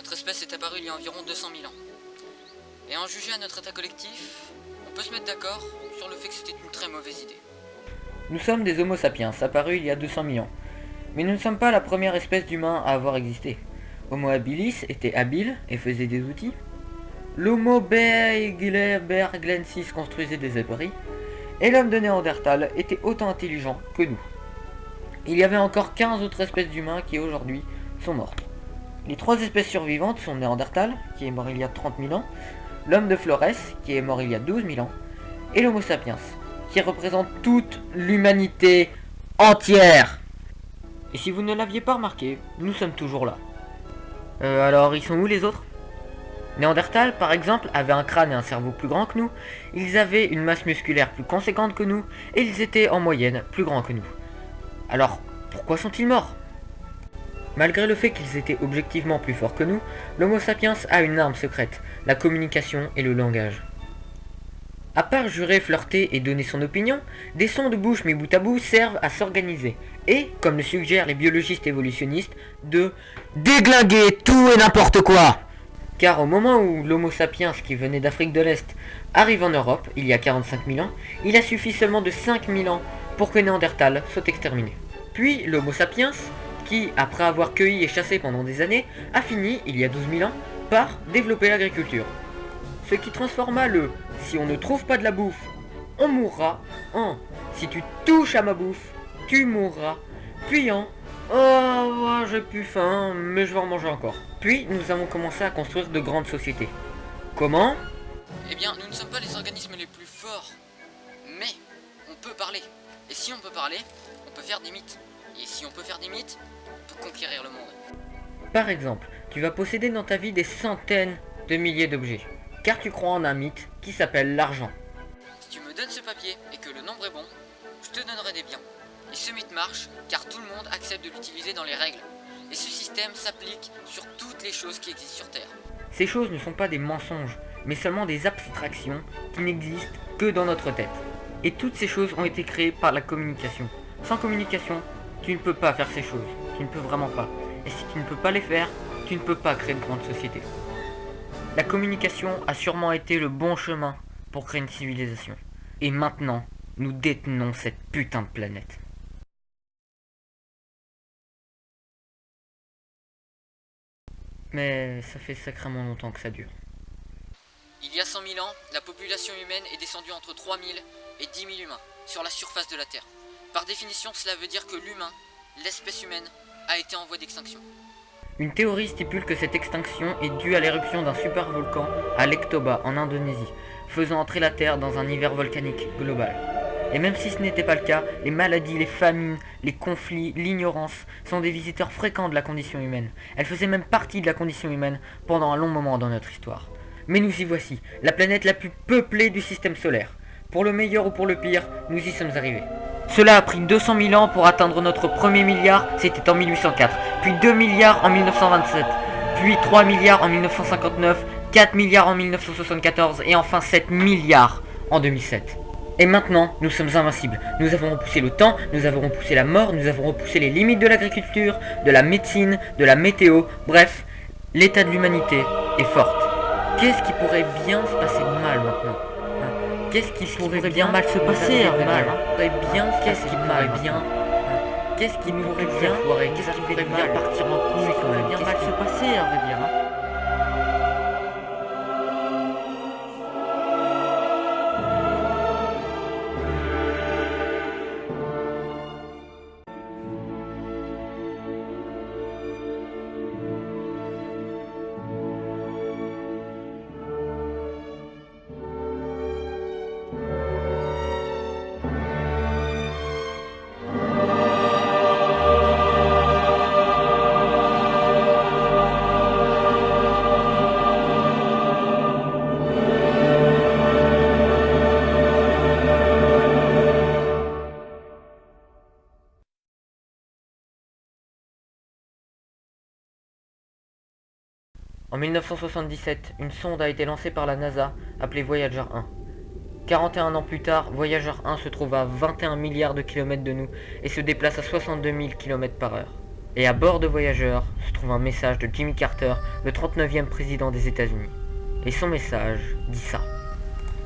Notre espèce est apparue il y a environ 200 000 ans. Et en juger à notre état collectif, on peut se mettre d'accord sur le fait que c'était une très mauvaise idée. Nous sommes des Homo sapiens, apparus il y a 200 000 ans. Mais nous ne sommes pas la première espèce d'humains à avoir existé. Homo habilis était habile et faisait des outils. L'Homo berglensis construisait des abris. Et l'homme de Néandertal était autant intelligent que nous. Il y avait encore 15 autres espèces d'humains qui aujourd'hui sont mortes. Les 3 espèces survivantes sont Néandertal, qui est mort il y a 30 000 ans, l'homme de Flores, qui est mort il y a 12 000 ans, et l'Homo sapiens, qui représente toute l'humanité entière. Et si vous ne l'aviez pas remarqué, nous sommes toujours là. Alors, ils sont où les autres? Néandertal, par exemple, avait un crâne et un cerveau plus grands que nous, ils avaient une masse musculaire plus conséquente que nous, et ils étaient en moyenne plus grands que nous. Alors, pourquoi sont-ils morts? Malgré le fait qu'ils étaient objectivement plus forts que nous, l'Homo sapiens a une arme secrète, la communication et le langage. À part jurer, flirter et donner son opinion, des sons de bouche mis bout à bout servent à s'organiser et, comme le suggèrent les biologistes évolutionnistes, de déglinguer tout et n'importe quoi. Car au moment où l'Homo sapiens, qui venait d'Afrique de l'Est, arrive en Europe, il y a 45 000 ans, il a suffi seulement de 5 000 ans pour que Néandertal soit exterminé. Puis l'Homo sapiens, qui, après avoir cueilli et chassé pendant des années, a fini, il y a 12 000 ans, par développer l'agriculture. Ce qui transforma le « si on ne trouve pas de la bouffe, on mourra » en « si tu touches à ma bouffe, tu mourras », puis en « oh, j'ai plus faim, mais je vais en manger encore ». Puis nous avons commencé à construire de grandes sociétés. Comment? Eh bien, nous ne sommes pas les organismes les plus forts, mais on peut parler. Et si on peut parler, on peut faire des mythes. Et si on peut faire des mythes, on peut conquérir le monde. Par exemple, tu vas posséder dans ta vie des centaines de milliers d'objets, car tu crois en un mythe qui s'appelle l'argent. Si tu me donnes ce papier et que le nombre est bon, je te donnerai des biens. Et ce mythe marche car tout le monde accepte de l'utiliser dans les règles. Et ce système s'applique sur toutes les choses qui existent sur Terre. Ces choses ne sont pas des mensonges, mais seulement des abstractions qui n'existent que dans notre tête. Et toutes ces choses ont été créées par la communication. Sans communication, tu ne peux pas faire ces choses. Tu ne peux vraiment pas. Et si tu ne peux pas les faire, tu ne peux pas créer de grandes sociétés. La communication a sûrement été le bon chemin pour créer une civilisation. Et maintenant, nous détenons cette putain de planète. Mais ça fait sacrément longtemps que ça dure. Il y a 100 000 ans, la population humaine est descendue entre 3 000 et 10 000 humains sur la surface de la Terre. Par définition, cela veut dire que l'humain, l'espèce humaine, a été en voie d'extinction. Une théorie stipule que cette extinction est due à l'éruption d'un supervolcan à Lektoba, en Indonésie, faisant entrer la Terre dans un hiver volcanique global. Et même si ce n'était pas le cas, les maladies, les famines, les conflits, l'ignorance sont des visiteurs fréquents de la condition humaine. Elles faisaient même partie de la condition humaine pendant un long moment dans notre histoire. Mais nous y voici, la planète la plus peuplée du système solaire. Pour le meilleur ou pour le pire, nous y sommes arrivés. Cela a pris 200 000 ans pour atteindre notre premier milliard, c'était en 1804, puis 2 milliards en 1927, puis 3 milliards en 1959, 4 milliards en 1974 et enfin 7 milliards en 2007. Et maintenant, nous sommes invincibles. Nous avons repoussé le temps, nous avons repoussé la mort, nous avons repoussé les limites de l'agriculture, de la médecine, de la météo, bref, l'état de l'humanité est forte. Qu'est-ce qui pourrait bien se passer de mal maintenant? Qu'est-ce qui pourrait bien mal se passer? Qu'est-ce qui pourrait bien Qu'est-ce qui nous pourrait bien foirer? Qu'est-ce qui pourrait bien partir en couille? Qu'est-ce qui pourrait bien mal se passer, à vrai dire? En 1977, une sonde a été lancée par la NASA, appelée Voyager 1. 41 ans plus tard, Voyager 1 se trouve à 21 milliards de kilomètres de nous et se déplace à 62 000 km/h. Et à bord de Voyageur se trouve un message de Jimmy Carter, le 39e président des États-Unis. Et son message dit ça.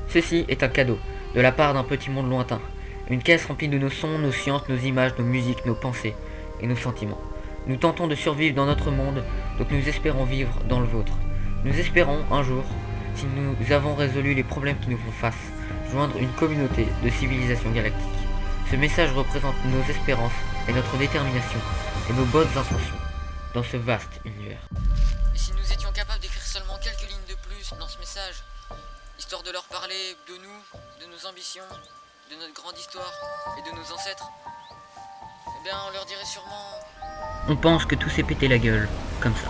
Ceci est un cadeau, de la part d'un petit monde lointain. Une caisse remplie de nos sons, nos sciences, nos images, nos musiques, nos pensées et nos sentiments. Nous tentons de survivre dans notre monde, donc nous espérons vivre dans le vôtre. Nous espérons, un jour, si nous avons résolu les problèmes qui nous font face, joindre une communauté de civilisation galactique. Ce message représente nos espérances et notre détermination et nos bonnes intentions dans ce vaste univers. Et si nous étions capables d'écrire seulement quelques lignes de plus dans ce message, histoire de leur parler de nous, de nos ambitions, de notre grande histoire et de nos ancêtres, eh bien on leur dirait sûrement... On pense que tout s'est pété la gueule, comme ça.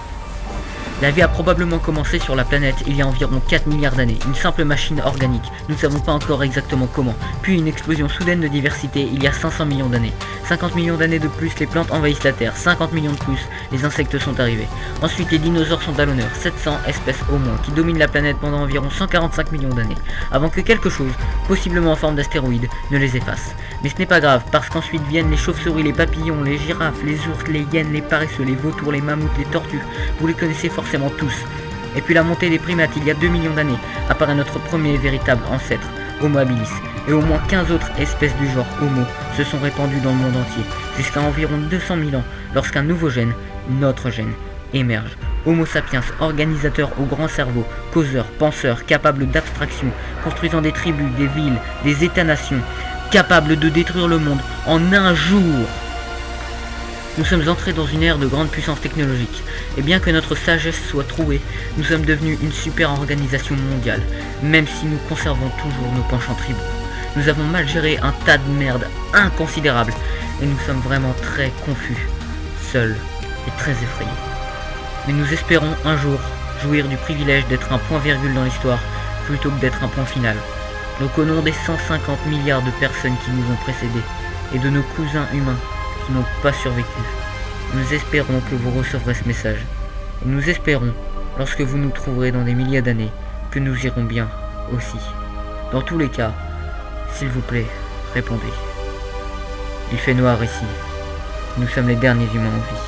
La vie a probablement commencé sur la planète il y a environ 4 milliards d'années, une simple machine organique, nous ne savons pas encore exactement comment, puis une explosion soudaine de diversité il y a 500 millions d'années. 50 millions d'années de plus, les plantes envahissent la Terre, 50 millions de plus, les insectes sont arrivés. Ensuite, les dinosaures sont à l'honneur, 700 espèces au moins, qui dominent la planète pendant environ 145 millions d'années, avant que quelque chose, possiblement en forme d'astéroïde, ne les efface. Mais ce n'est pas grave, parce qu'ensuite viennent les chauves-souris, les papillons, les girafes, les ours, les hyènes, les paresseux, les vautours, les mammouths, les tortues, vous les connaissez forcément tous. Et puis la montée des primates il y a 2 millions d'années apparaît notre premier véritable ancêtre, Homo habilis, et au moins 15 autres espèces du genre Homo se sont répandues dans le monde entier, jusqu'à environ 200 000 ans, lorsqu'un nouveau gène, notre gène, émerge. Homo sapiens, organisateur au grand cerveau, causeur, penseur, capable d'abstraction, construisant des tribus, des villes, des états-nations, capable de détruire le monde en un jour. Nous sommes entrés dans une ère de grande puissance technologique, et bien que notre sagesse soit trouée, nous sommes devenus une super organisation mondiale, même si nous conservons toujours nos penchants tribaux. Nous avons mal géré un tas de merde inconsidérable, et nous sommes vraiment très confus, seuls et très effrayés. Mais nous espérons un jour jouir du privilège d'être un point-virgule dans l'histoire, plutôt que d'être un point final. Donc au nom des 150 milliards de personnes qui nous ont précédés, et de nos cousins humains, qui n'ont pas survécu. Nous espérons que vous recevrez ce message. Et nous espérons, lorsque vous nous trouverez dans des milliers d'années, que nous irons bien aussi. Dans tous les cas, s'il vous plaît, répondez. Il fait noir ici. Nous sommes les derniers humains en vie.